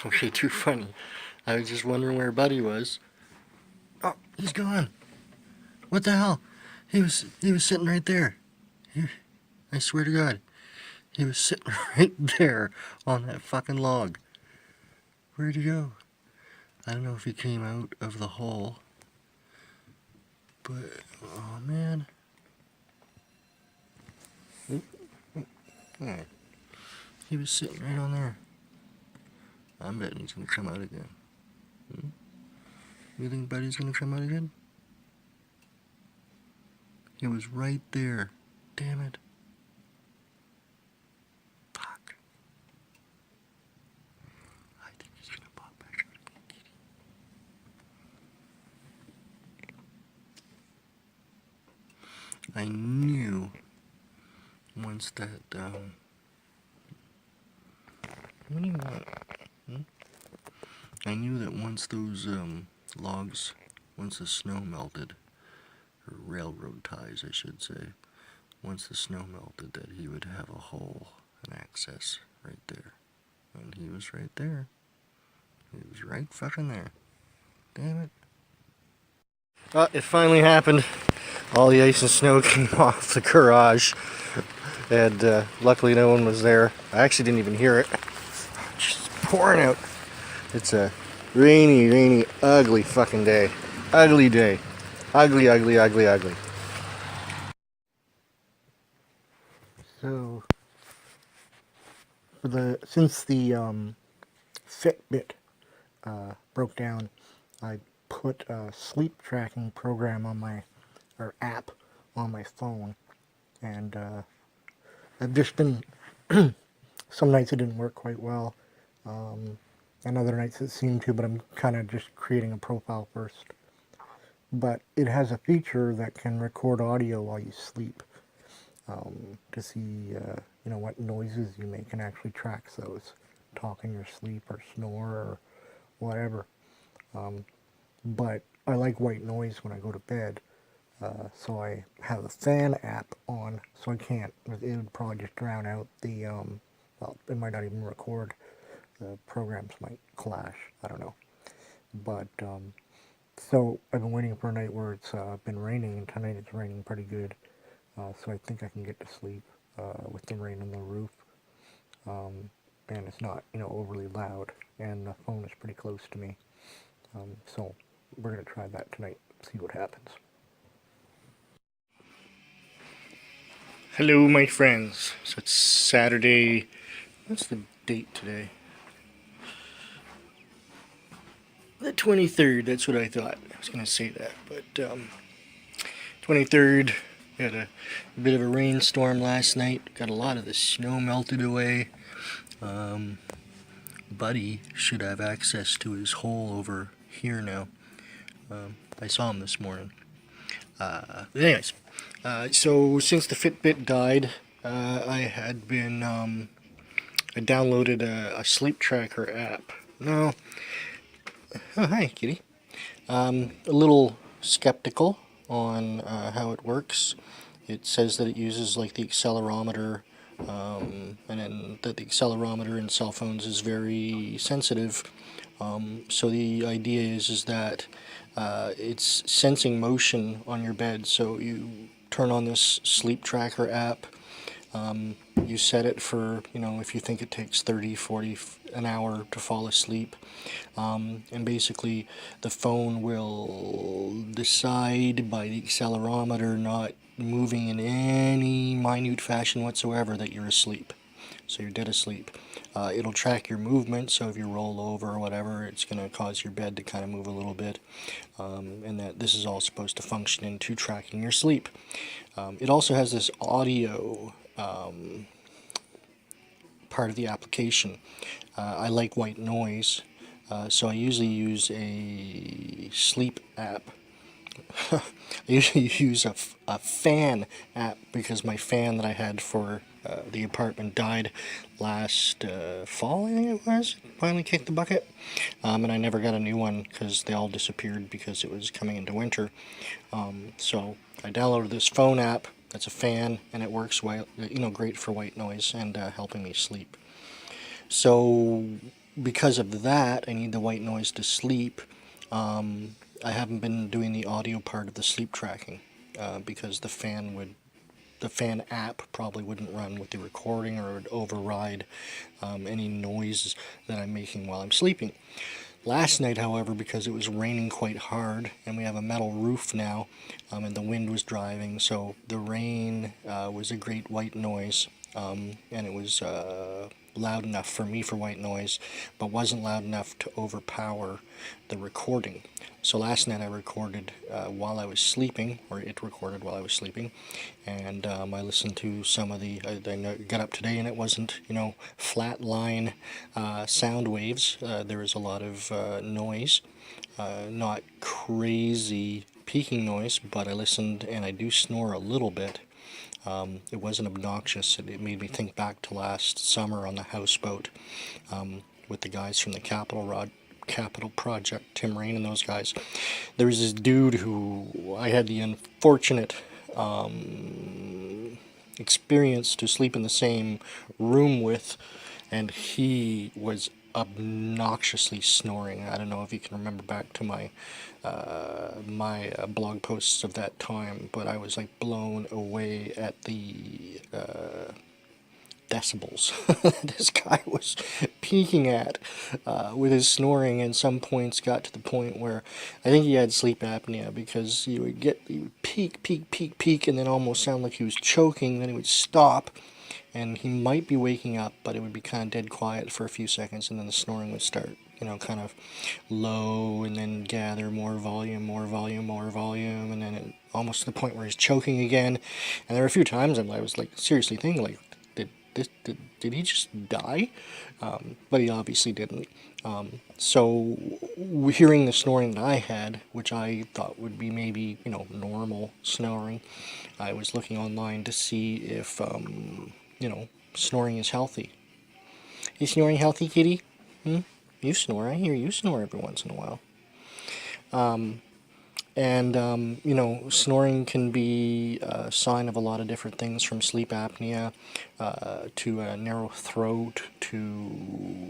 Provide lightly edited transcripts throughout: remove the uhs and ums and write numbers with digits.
way too funny. I was just wondering where Buddy was. Oh, he's gone. What the hell? He was sitting right there. I swear to God. He was sitting right there on that fucking log. Where'd he go? I don't know if he came out of the hole. But, oh man. Alright. He was sitting right on there. I'm betting he's gonna come out again. You think Buddy's gonna come out again? He was right there. Damn it. Fuck. I think he's gonna pop back out again, kitty. I knew once that, what do you want? I knew that once those, logs, once the snow melted, or railroad ties, I should say, once the snow melted, that he would have a hole, an access right there. And he was right there. He was right fucking there. Damn it. Oh, it finally happened. All the ice and snow came off the garage. And luckily no one was there. I actually didn't even hear it. It's just pouring out. It's a rainy, ugly fucking day. Ugly day. Ugly. So, since the Fitbit broke down, I put a sleep tracking program on or app on my phone, and I've just been, some nights it didn't work quite well, and other nights it seemed to, but I'm kind of just creating a profile first. But it has a feature that can record audio while you sleep, to see, you know, what noises you make, and actually tracks those. Talk in your sleep, or snore, or whatever. But I like white noise when I go to bed, so I have the fan app on, so I can't, it would probably just drown out the, well, it might not even record. The programs might clash, I don't know. But, so I've been waiting for a night where it's been raining, and tonight it's raining pretty good. So I think I can get to sleep with the rain on the roof. And it's not, you know, overly loud, and the phone is pretty close to me. So we're going to try that tonight, see what happens. Hello, my friends. So it's Saturday. What's the date today? The 23rd, that's what I thought. I was going to say that, but 23rd, we had a bit of a rainstorm last night. Got a lot of the snow melted away. Buddy should have access to his hole over here now. I saw him this morning. But anyways, so since the Fitbit died, I had been, I downloaded a sleep tracker app. No. Oh, hi, kitty. A little skeptical on how it works. It says that it uses like the accelerometer, and then that the accelerometer in cell phones is very sensitive. So the idea is that it's sensing motion on your bed. So you turn on this sleep tracker app. You set it for, you know, if you think it takes 30, 40, an hour to fall asleep. And basically the phone will decide by the accelerometer not moving in any minute fashion whatsoever that you're asleep. So you're dead asleep. It'll track your movement, so if you roll over or whatever, it's going to cause your bed to kind of move a little bit. And that this is all supposed to function into tracking your sleep. It also has this audio part of the application. I like white noise, so I usually use a sleep app. I usually use a fan app, because my fan that I had for the apartment died last fall, I think it was. Finally kicked the bucket. And I never got a new one because they all disappeared because it was coming into winter. So I downloaded this phone app that's a fan, and it works well, you know, great for white noise and helping me sleep. So because of that, I need the white noise to sleep. I haven't been doing the audio part of the sleep tracking because the fan app probably wouldn't run with the recording, or it would override any noise that I'm making while I'm sleeping. Last night, however, because it was raining quite hard and we have a metal roof now, and the wind was driving, so the rain was a great white noise, and it was loud enough for me for white noise, but wasn't loud enough to overpower the recording. So last night I recorded while I was sleeping, or it recorded while I was sleeping, and I listened to some of the. I got up today and it wasn't, flat line sound waves. There was a lot of noise, not crazy peaking noise, but I listened and I do snore a little bit. It wasn't obnoxious. It made me think back to last summer on the houseboat with the guys from the Capital Project, Tim Rain and those guys. There was this dude who I had the unfortunate experience to sleep in the same room with, and he was obnoxiously snoring. I don't know if you can remember back to my blog posts of that time, but I was like blown away at the decibels this guy was peaking at with his snoring, and some points got to the point where I think he had sleep apnea, because he would peak, and then almost sound like he was choking, then he would stop, and he might be waking up, but it would be kind of dead quiet for a few seconds, and then the snoring would start, kind of low, and then gather more volume, and then almost to the point where he's choking again. And there were a few times I was like seriously thinking, like, did he just die? But he obviously didn't. So hearing the snoring that I had, which I thought would be maybe, normal snoring, I was looking online to see if, snoring is healthy. Is snoring healthy, kitty? You snore. I hear you snore every once in a while. And, snoring can be a sign of a lot of different things, from sleep apnea to a narrow throat to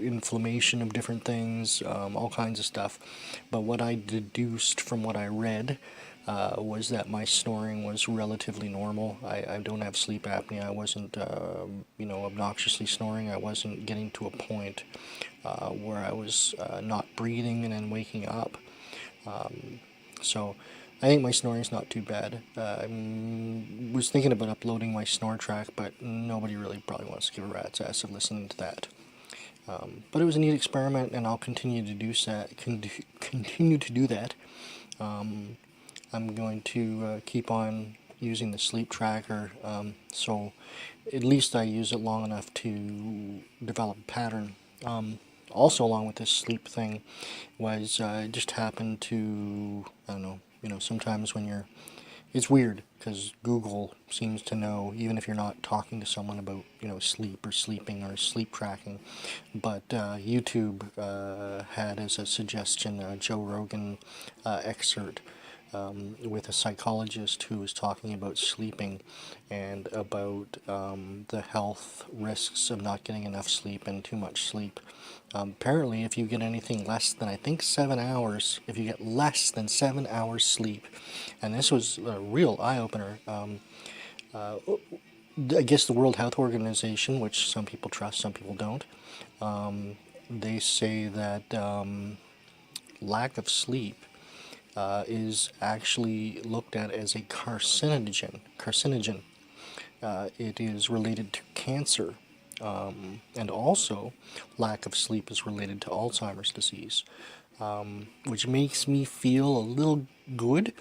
inflammation of different things, all kinds of stuff. But what I deduced from what I read was that my snoring was relatively normal. I don't have sleep apnea. I wasn't, obnoxiously snoring. I wasn't getting to a point where I was not breathing and then waking up. So I think my snoring's not too bad. I was thinking about uploading my snore track, but nobody really probably wants to give a rat's ass of listening to that. But it was a neat experiment, and I'll continue to do that. I'm going to keep on using the sleep tracker, so at least I use it long enough to develop a pattern. Also, along with this sleep thing, was it just happened to, I don't know, sometimes when it's weird, because Google seems to know, even if you're not talking to someone about, sleep or sleeping or sleep tracking. But YouTube had as a suggestion a Joe Rogan excerpt with a psychologist who was talking about sleeping and about the health risks of not getting enough sleep and too much sleep. Apparently, if you get anything less than, I think, 7 hours, if you get less than 7 hours sleep, and this was a real eye-opener, I guess the World Health Organization, which some people trust, some people don't, they say that lack of sleep is actually looked at as a carcinogen. It is related to cancer, and also lack of sleep is related to Alzheimer's disease, which makes me feel a little good.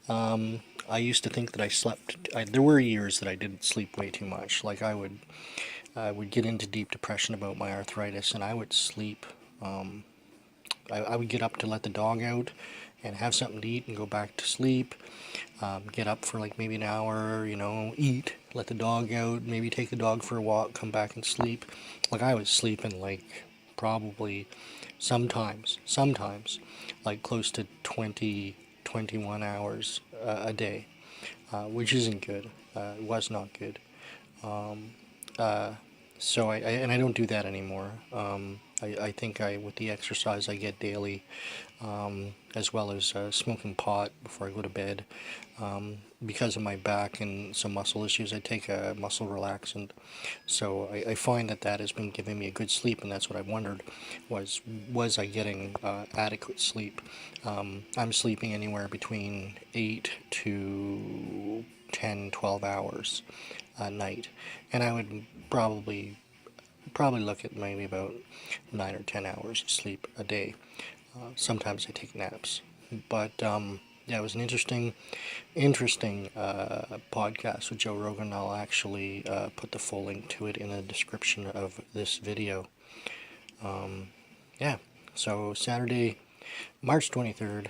I used to think that I slept. There were years that I did sleep way too much. Like I would get into deep depression about my arthritis, and I would sleep. I would get up to let the dog out and have something to eat and go back to sleep. Get up for like maybe an hour, eat, let the dog out, maybe take the dog for a walk, come back and sleep. Like I was sleeping like probably sometimes, like close to 20, 21 hours a day, which isn't good. It was not good. So I don't do that anymore. I think with the exercise I get daily, as well as smoking pot before I go to bed, because of my back and some muscle issues, I take a muscle relaxant. So I find that has been giving me a good sleep, and that's what I wondered, was I getting adequate sleep? I'm sleeping anywhere between 8 to 10, 12 hours a night, and I would probably look at maybe about 9 or 10 hours of sleep a day. Sometimes I take naps, but yeah, it was an interesting podcast with Joe Rogan. I'll actually put the full link to it in the description of this video. Yeah, so Saturday, March 23rd.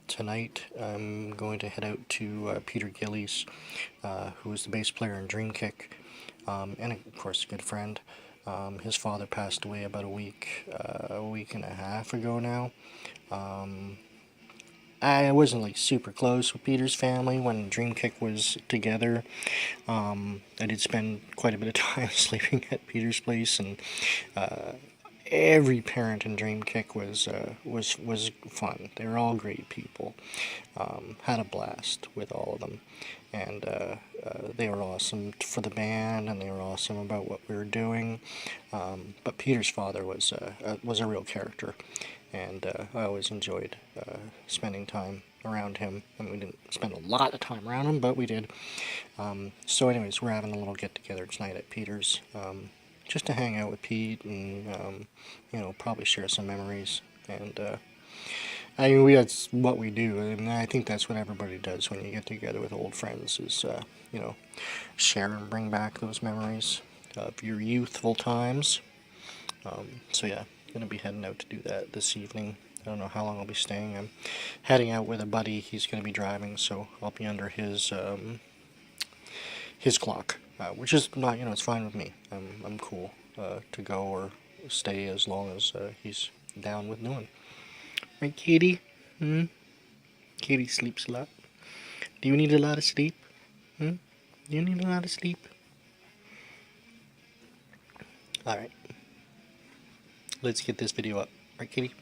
Tonight I'm going to head out to Peter Gillies, who is the bass player in Dreamkick, and of course a good friend. His father passed away about a week and a half ago now. I wasn't like super close with Peter's family when Dreamkick was together. I did spend quite a bit of time sleeping at Peter's place, and every parent in Dreamkick was fun. They were all great people. Had a blast with all of them, and they were awesome for the band, and they were awesome about what we were doing. But Peter's father was a real character, and I always enjoyed spending time around him. I mean, we didn't spend a lot of time around him, but we did. So anyways, we're having a little get-together tonight at Peter's, just to hang out with Pete and, probably share some memories. And I mean, that's what we do, and I think that's what everybody does when you get together with old friends, is, share and bring back those memories of your youthful times. So yeah, going to be heading out to do that this evening. I don't know how long I'll be staying. I'm heading out with a buddy. He's going to be driving, so I'll be under his clock, which is not, it's fine with me. I'm cool to go or stay as long as he's down with doing. Right, Katie? Katie sleeps a lot. Do you need a lot of sleep? Do you need a lot of sleep? Alright. Let's get this video up. Right, Katie?